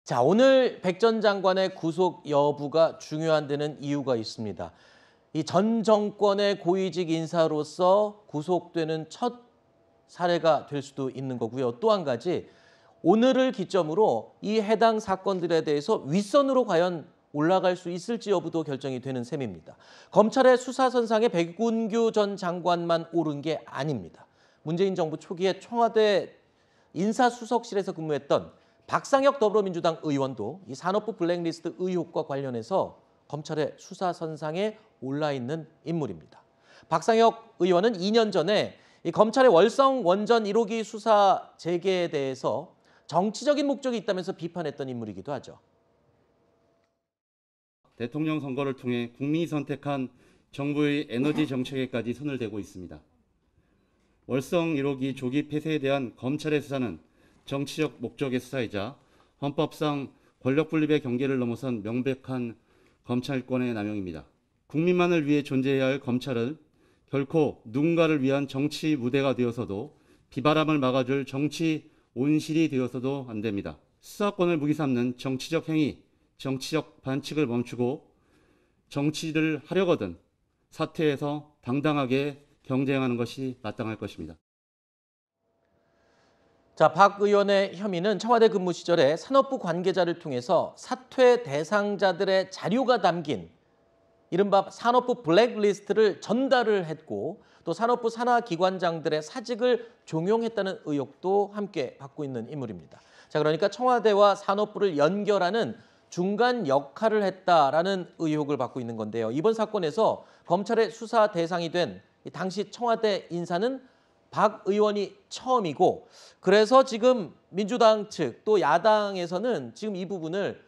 자, 오늘 백 전 장관의 구속 여부가 중요한 데는 이유가 있습니다. 이 전 정권의 고위직 인사로서 구속되는 첫 사례가 될 수도 있는 거고요. 또 한 가지, 오늘을 기점으로 이 해당 사건들에 대해서 윗선으로 과연 올라갈 수 있을지 여부도 결정이 되는 셈입니다. 검찰의 수사선상에 백운규 전 장관만 오른 게 아닙니다. 문재인 정부 초기에 청와대 인사수석실에서 근무했던 박상혁 더불어민주당 의원도 이 산업부 블랙리스트 의혹과 관련해서 검찰의 수사선상에 올라 있는 인물입니다. 박상혁 의원은 2년 전에 이 검찰의 월성 원전 1호기 수사 재개에 대해서 정치적인 목적이 있다면서 비판했던 인물이기도 하죠. 대통령 선거를 통해 국민이 선택한 정부의 에너지 정책에까지 손을 대고 있습니다. 월성 1호기 조기 폐쇄에 대한 검찰의 수사는 정치적 목적의 수사이자 헌법상 권력 분립의 경계를 넘어선 명백한 검찰권의 남용입니다. 국민만을 위해 존재해야 할 검찰은 결코 누군가를 위한 정치 무대가 되어서도 비바람을 막아줄 정치 온실이 되어서도 안 됩니다. 수사권을 무기 삼는 정치적 행위, 정치적 반칙을 멈추고 정치를 하려거든 사퇴해서 당당하게 경쟁하는 것이 마땅할 것입니다. 자, 박 의원의 혐의는 청와대 근무 시절에 산업부 관계자를 통해서 사퇴 대상자들의 자료가 담긴 이른바 산업부 블랙리스트를 전달을 했고 또 산업부 산하기관장들의 사직을 종용했다는 의혹도 함께 받고 있는 인물입니다. 자, 그러니까 청와대와 산업부를 연결하는 중간 역할을 했다라는 의혹을 받고 있는 건데요. 이번 사건에서 검찰의 수사 대상이 된 당시 청와대 인사는 박 의원이 처음이고 그래서 지금 민주당 측 또 야당에서는 지금 이 부분을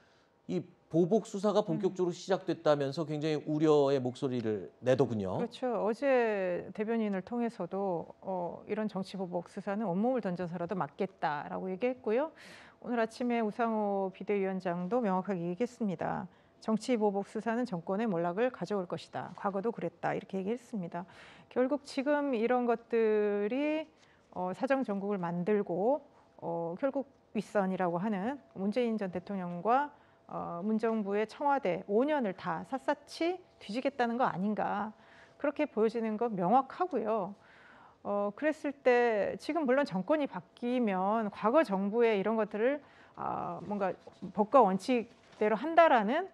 이 보복 수사가 본격적으로 시작됐다면서 굉장히 우려의 목소리를 내더군요. 그렇죠. 어제 대변인을 통해서도 이런 정치 보복 수사는 온몸을 던져서라도 막겠다라고 얘기했고요. 오늘 아침에 우상호 비대위원장도 명확하게 얘기했습니다. 정치 보복 수사는 정권의 몰락을 가져올 것이다. 과거도 그랬다. 이렇게 얘기했습니다. 결국 지금 이런 것들이 사정 정국을 만들고 결국 윗선이라고 하는 문재인 전 대통령과 문정부의 청와대 5년을 다 샅샅이 뒤지겠다는 거 아닌가. 그렇게 보여지는 건 명확하고요. 그랬을 때 지금 물론 정권이 바뀌면 과거 정부의 이런 것들을 뭔가 법과 원칙대로 한다라는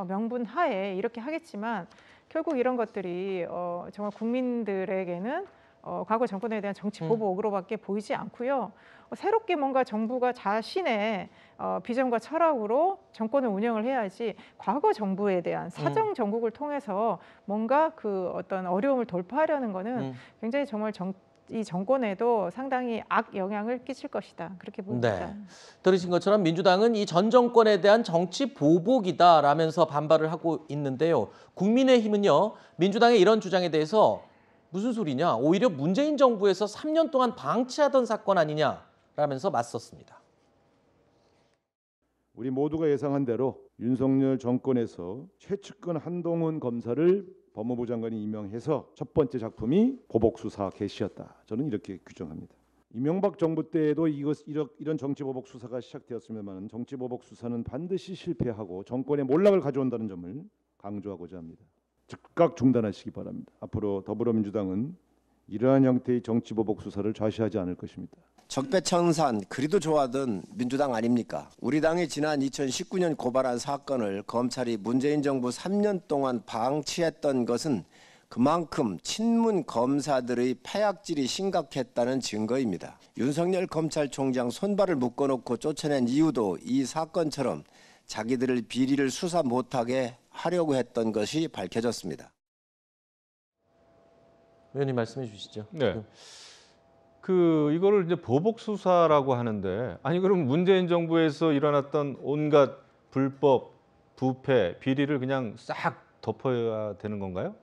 명분 하에 이렇게 하겠지만 결국 이런 것들이 정말 국민들에게는 과거 정권에 대한 정치 보복으로밖에 보이지 않고요. 새롭게 뭔가 정부가 자신의 비전과 철학으로 정권을 운영을 해야지 과거 정부에 대한 사정 정국을 통해서 뭔가 그 어떤 어려움을 돌파하려는 거는 굉장히 정말 이 정권에도 상당히 악 영향을 끼칠 것이다. 그렇게 봅니다. 네. 들으신 것처럼 민주당은 이 전 정권에 대한 정치 보복이다라면서 반발을 하고 있는데요. 국민의힘은요. 민주당의 이런 주장에 대해서 무슨 소리냐? 오히려 문재인 정부에서 3년 동안 방치하던 사건 아니냐라면서 맞섰습니다. 우리 모두가 예상한 대로 윤석열 정권에서 최측근 한동훈 검사를 법무부 장관이 임명해서 첫 번째 작품이 보복수사 개시였다. 저는 이렇게 규정합니다. 이명박 정부 때에도 이런 정치보복 수사가 시작되었습니다만 정치보복 수사는 반드시 실패하고 정권의 몰락을 가져온다는 점을 강조하고자 합니다. 즉각 중단하시기 바랍니다. 앞으로 더불어민주당은 이러한 형태의 정치보복 수사를 좌시하지 않을 것입니다. 적폐청산 그리도 좋아하던 민주당 아닙니까? 우리 당이 지난 2019년 고발한 사건을 검찰이 문재인 정부 3년 동안 방치했던 것은 그만큼 친문 검사들의 패악질이 심각했다는 증거입니다. 윤석열 검찰총장 손발을 묶어놓고 쫓아낸 이유도 이 사건처럼 자기들을 비리를 수사 못하게 하려고 했던 것이 밝혀졌습니다. 의원님 말씀해 주시죠. 네. 이거를 이제 보복 수사라고 하는데 아니 그럼 문재인 정부에서 일어났던 온갖 불법, 부패, 비리를 그냥 싹 덮어야 되는 건가요?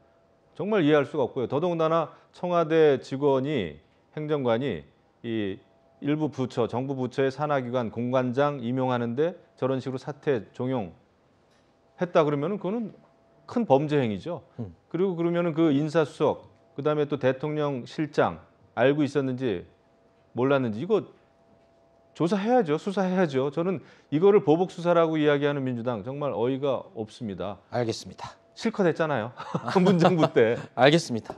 정말 이해할 수가 없고요. 더더군다나 청와대 직원이 행정관이 이 일부 부처, 정부 부처의 산하기관 공관장 임용하는데 저런 식으로 사퇴 종용했다 그러면은 그거는 큰 범죄 행위죠. 그리고 그러면은 그 인사수석, 그다음에 또 대통령 실장 알고 있었는지 몰랐는지 이거 조사해야죠. 수사해야죠. 저는 이거를 보복 수사라고 이야기하는 민주당 정말 어이가 없습니다. 알겠습니다. 실컷 했잖아요. 문정부 때. 알겠습니다.